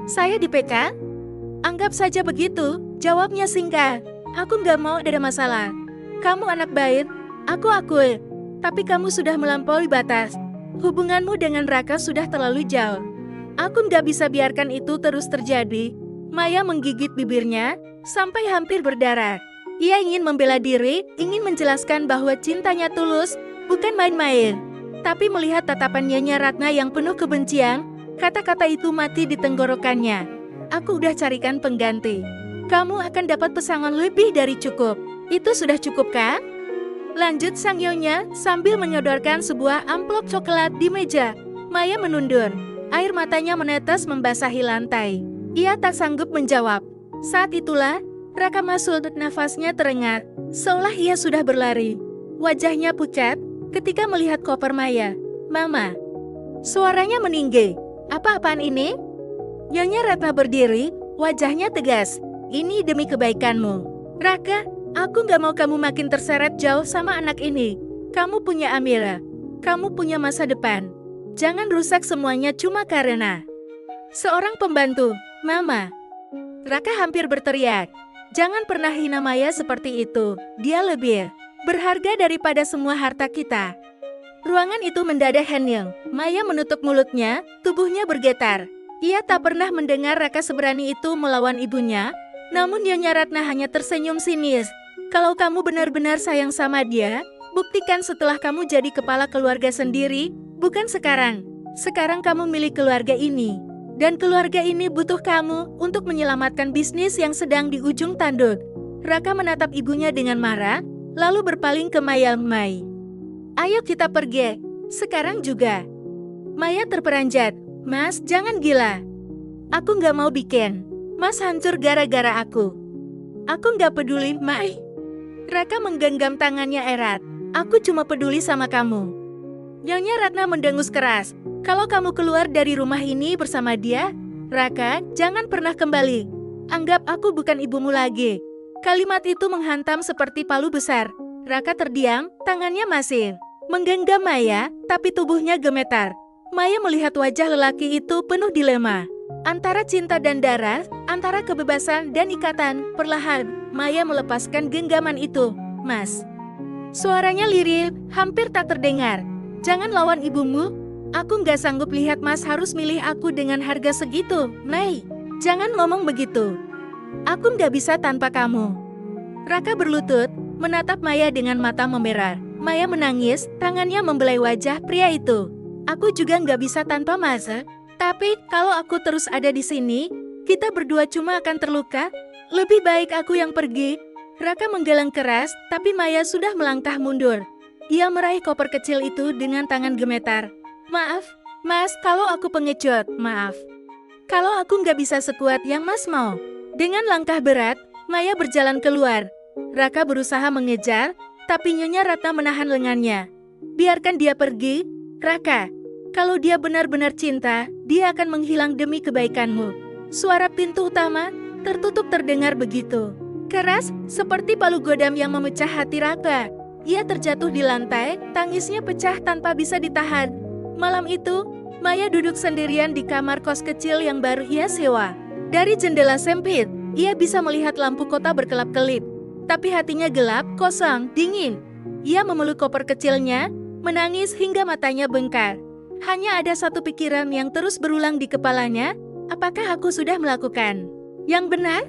saya di PK? Anggap saja begitu, jawabnya singkat. Aku nggak mau ada masalah. Kamu anak baik, aku akui. Tapi kamu sudah melampaui batas. Hubunganmu dengan Raka sudah terlalu jauh. Aku nggak bisa biarkan itu terus terjadi. Maya menggigit bibirnya, sampai hampir berdarah. Ia ingin membela diri, ingin menjelaskan bahwa cintanya tulus, bukan main-main. Tapi melihat tatapan Nyonya Ratna yang penuh kebencian, kata-kata itu mati di tenggorokannya. Aku udah carikan pengganti. Kamu akan dapat pesangon lebih dari cukup. Itu sudah cukup kan? Lanjut sang nyonya sambil menyodorkan sebuah amplop coklat di meja. Maya menundur. Air matanya menetes membasahi lantai. Ia tak sanggup menjawab. Saat itulah, Raka masuk, nafasnya terengat. Seolah ia sudah berlari. Wajahnya pucat ketika melihat koper Maya. Mama. Suaranya meninggi. Apa-apaan ini? Nyonya Ratna berdiri, wajahnya tegas. Ini demi kebaikanmu. Raka, aku gak mau kamu makin terseret jauh sama anak ini. Kamu punya Amira. Kamu punya masa depan. Jangan rusak semuanya cuma karena seorang pembantu, Mama. Raka hampir berteriak. Jangan pernah hina Maya seperti itu. Dia lebih berharga daripada semua harta kita. Ruangan itu mendadak hening. Maya menutup mulutnya, tubuhnya bergetar. Ia tak pernah mendengar Raka seberani itu melawan ibunya. Namun Nyonya Ratna hanya tersenyum sinis. Kalau kamu benar-benar sayang sama dia, buktikan setelah kamu jadi kepala keluarga sendiri, bukan sekarang. Sekarang kamu milik keluarga ini. Dan keluarga ini butuh kamu untuk menyelamatkan bisnis yang sedang di ujung tanduk. Raka menatap ibunya dengan marah, lalu berpaling ke Maya. Mai, ayo kita pergi. Sekarang juga. Maya terperanjat. Mas, jangan gila. Aku gak mau bikin Mas hancur gara-gara aku. Aku gak peduli, Mai. Raka menggenggam tangannya erat. Aku cuma peduli sama kamu. Nyonya Ratna mendengus keras. Kalau kamu keluar dari rumah ini bersama dia, Raka, jangan pernah kembali. Anggap aku bukan ibumu lagi. Kalimat itu menghantam seperti palu besar. Raka terdiam, tangannya masih menggenggam Maya, tapi tubuhnya gemetar. Maya melihat wajah lelaki itu penuh dilema. Antara cinta dan darah, antara kebebasan dan ikatan. Perlahan, Maya melepaskan genggaman itu. Mas. Suaranya lirih, hampir tak terdengar. Jangan lawan ibumu. Aku gak sanggup lihat Mas harus milih aku dengan harga segitu. Mai, jangan ngomong begitu. Aku gak bisa tanpa kamu. Raka berlutut, menatap Maya dengan mata memerah. Maya menangis, tangannya membelai wajah pria itu. Aku juga gak bisa tanpa Mas. Tapi, kalau aku terus ada di sini, kita berdua cuma akan terluka. Lebih baik aku yang pergi. Raka menggeleng keras, tapi Maya sudah melangkah mundur. Ia meraih koper kecil itu dengan tangan gemetar. Maaf, Mas, kalau aku pengecut, maaf. Kalau aku nggak bisa sekuat yang Mas mau. Dengan langkah berat, Maya berjalan keluar. Raka berusaha mengejar, tapi Nyonya Ratna menahan lengannya. Biarkan dia pergi, Raka. Kalau dia benar-benar cinta, dia akan menghilang demi kebaikanmu. Suara pintu utama tertutup terdengar begitu keras, seperti palu godam yang memecah hati Raka. Ia terjatuh di lantai, tangisnya pecah tanpa bisa ditahan. Malam itu, Maya duduk sendirian di kamar kos kecil yang baru ia sewa. Dari jendela sempit, ia bisa melihat lampu kota berkelap-kelip. Tapi hatinya gelap, kosong, dingin. Ia memeluk koper kecilnya, menangis hingga matanya bengkak. Hanya ada satu pikiran yang terus berulang di kepalanya, apakah aku sudah melakukan yang benar?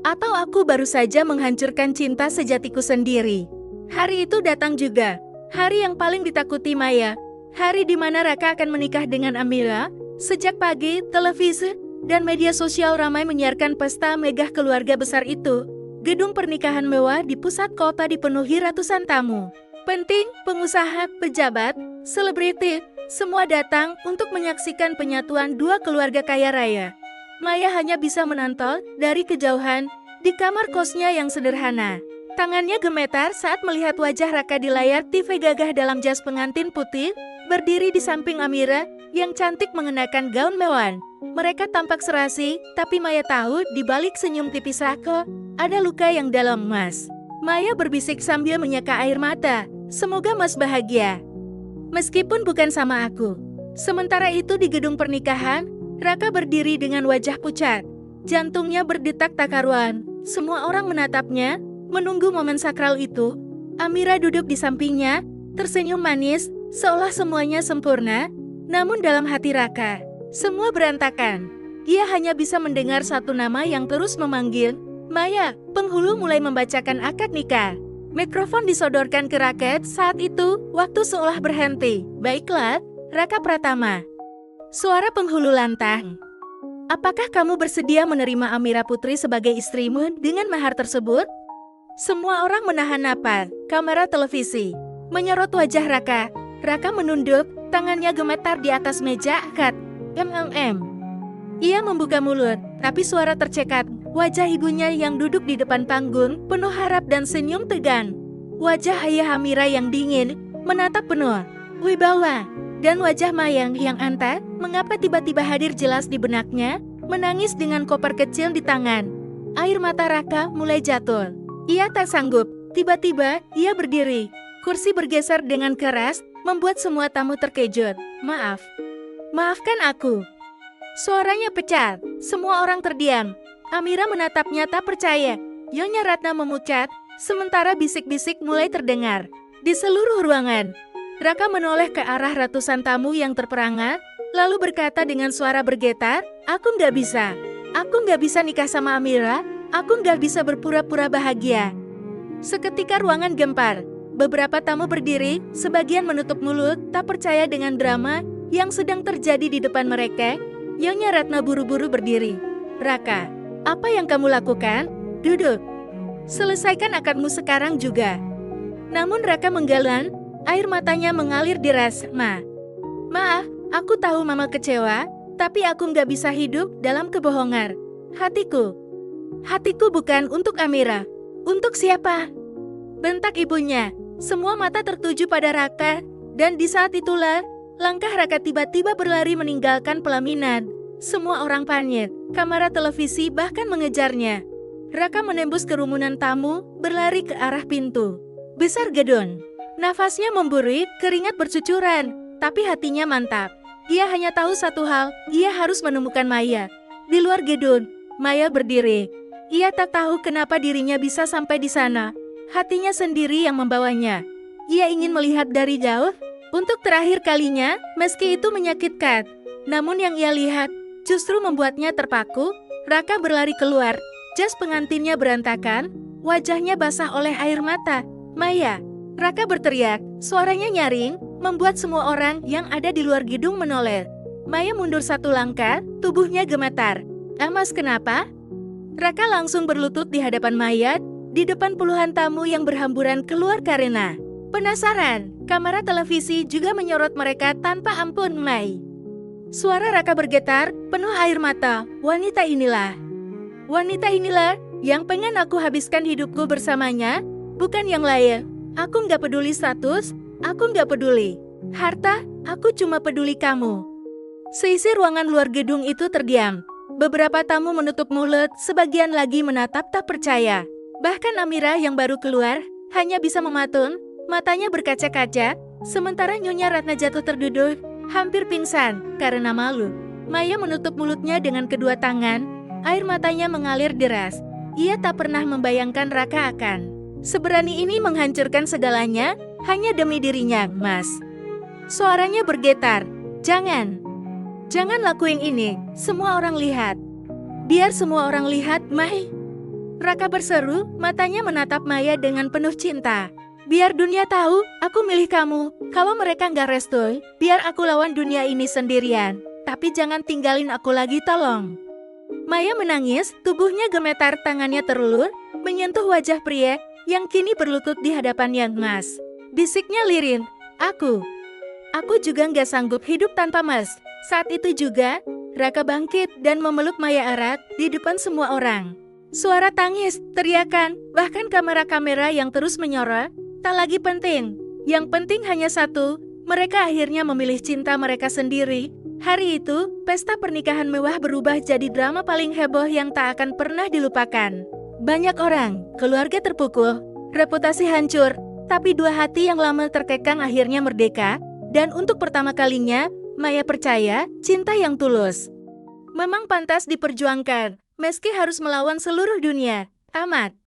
Atau aku baru saja menghancurkan cinta sejatiku sendiri? Hari itu datang juga, hari yang paling ditakuti Maya. Hari di mana Raka akan menikah dengan Amira. Sejak pagi, televisi dan media sosial ramai menyiarkan pesta megah keluarga besar itu. Gedung pernikahan mewah di pusat kota dipenuhi ratusan tamu. Penting, pengusaha, pejabat, selebriti, semua datang untuk menyaksikan penyatuan dua keluarga kaya raya. Maya hanya bisa menonton dari kejauhan di kamar kosnya yang sederhana. Tangannya gemetar saat melihat wajah Raka di layar TV gagah dalam jas pengantin putih, berdiri di samping Amira yang cantik mengenakan gaun mewah. Mereka tampak serasi, tapi Maya tahu di balik senyum tipis Raka ada luka yang dalam. Mas. Maya berbisik sambil menyeka air mata. Semoga Mas bahagia. Meskipun bukan sama aku. Sementara itu di gedung pernikahan, Raka berdiri dengan wajah pucat. Jantungnya berdetak tak karuan. Semua orang menatapnya, menunggu momen sakral itu. Amira duduk di sampingnya, tersenyum manis, seolah semuanya sempurna. Namun dalam hati Raka, semua berantakan. Ia hanya bisa mendengar satu nama yang terus memanggil, Maya. Penghulu mulai membacakan akad nikah. Mikrofon disodorkan ke Raka. Saat itu, waktu seolah berhenti. Baiklah, Raka Pratama. Suara penghulu lantang. Apakah kamu bersedia menerima Amira Putri sebagai istrimu dengan mahar tersebut? Semua orang menahan napas. Kamera televisi menyorot wajah Raka. Raka menunduk, tangannya gemetar di atas meja akad. Ia membuka mulut, tapi suara tercekat. Wajah ibunya yang duduk di depan panggung, penuh harap dan senyum tegang. Wajah ayah Amira yang dingin, menatap penuh wibawa. Dan wajah Mayang yang antar, mengapa tiba-tiba hadir jelas di benaknya. menangis dengan koper kecil di tangan. Air mata Raka mulai jatuh. Ia tak sanggup. Tiba-tiba, ia berdiri. Kursi bergeser dengan keras, membuat semua tamu terkejut. Maaf. Maafkan aku. Suaranya pecah. Semua orang terdiam. Amira menatapnya tak percaya. Nyonya Ratna memucat, sementara bisik-bisik mulai terdengar. Di seluruh ruangan, Raka menoleh ke arah ratusan tamu yang terperangah, lalu berkata dengan suara bergetar, "Aku nggak bisa. Aku nggak bisa nikah sama Amira. Aku nggak bisa berpura-pura bahagia." Seketika ruangan gempar. Beberapa tamu berdiri, sebagian menutup mulut, tak percaya dengan drama yang sedang terjadi di depan mereka. Nyonya Ratna buru-buru berdiri. "Raka, apa yang kamu lakukan? Duduk. Selesaikan akadmu sekarang juga." Namun Raka menggeleng, air matanya mengalir deras. Maaf, aku tahu mama kecewa, tapi aku nggak bisa hidup dalam kebohongan. Hatiku bukan untuk Amira. Untuk siapa? Bentak ibunya. Semua mata tertuju pada Raka, dan di saat itulah, langkah Raka tiba-tiba berlari meninggalkan pelaminan. Semua orang panik, kamera televisi bahkan mengejarnya. Raka menembus kerumunan tamu, berlari ke arah pintu besar gedung. Nafasnya memburi, keringat bercucuran, tapi hatinya mantap. Ia hanya tahu satu hal, ia harus menemukan Maya. Di luar gedung, Maya berdiri. Ia tak tahu kenapa dirinya bisa sampai di sana. Hatinya sendiri yang membawanya. Ia ingin melihat dari jauh, untuk terakhir kalinya, meski itu menyakitkan. Namun yang ia lihat, justru membuatnya terpaku. Raka berlari keluar, jas pengantinnya berantakan, wajahnya basah oleh air mata. "Maya!" Raka berteriak, suaranya nyaring, membuat semua orang yang ada di luar gedung menoleh. Maya mundur satu langkah, tubuhnya gemetar. "Mas, kenapa?" Raka langsung berlutut di hadapan Maya, di depan puluhan tamu yang berhamburan keluar karena penasaran. Kamera televisi juga menyorot mereka tanpa ampun. Suara Raka bergetar, penuh air mata. Wanita inilah yang pengen aku habiskan hidupku bersamanya, bukan yang lain. Aku nggak peduli status, aku nggak peduli harta, aku cuma peduli kamu." Seisi ruangan luar gedung itu terdiam. Beberapa tamu menutup mulut, sebagian lagi menatap tak percaya. Bahkan Amira yang baru keluar, hanya bisa mematung, matanya berkaca-kaca, sementara Nyonya Ratna jatuh terduduk, hampir pingsan, karena malu. Maya menutup mulutnya dengan kedua tangan, air matanya mengalir deras. Ia tak pernah membayangkan Raka akan seberani ini menghancurkan segalanya, hanya demi dirinya. "Mas." Suaranya bergetar. Jangan lakuin ini, semua orang lihat. Biar semua orang lihat, Mai." Raka berseru, matanya menatap Maya dengan penuh cinta. "Biar dunia tahu, aku milih kamu. Kalau mereka nggak restu, biar aku lawan dunia ini sendirian. Tapi jangan tinggalin aku lagi, tolong." Maya menangis, tubuhnya gemetar, tangannya terulur, menyentuh wajah pria yang kini berlutut di hadapannya. "Mas," bisiknya lirih, Aku juga nggak sanggup hidup tanpa Mas." Saat itu juga, Raka bangkit dan memeluk Maya erat di depan semua orang. Suara tangis, teriakan, bahkan kamera-kamera yang terus menyorot, tak lagi penting. Yang penting hanya satu, mereka akhirnya memilih cinta mereka sendiri. Hari itu, pesta pernikahan mewah berubah jadi drama paling heboh yang tak akan pernah dilupakan. Banyak orang, keluarga terpukul, reputasi hancur, tapi dua hati yang lama terkekang akhirnya merdeka, dan untuk pertama kalinya, Maya percaya cinta yang tulus memang pantas diperjuangkan, meski harus melawan seluruh dunia. Tamat.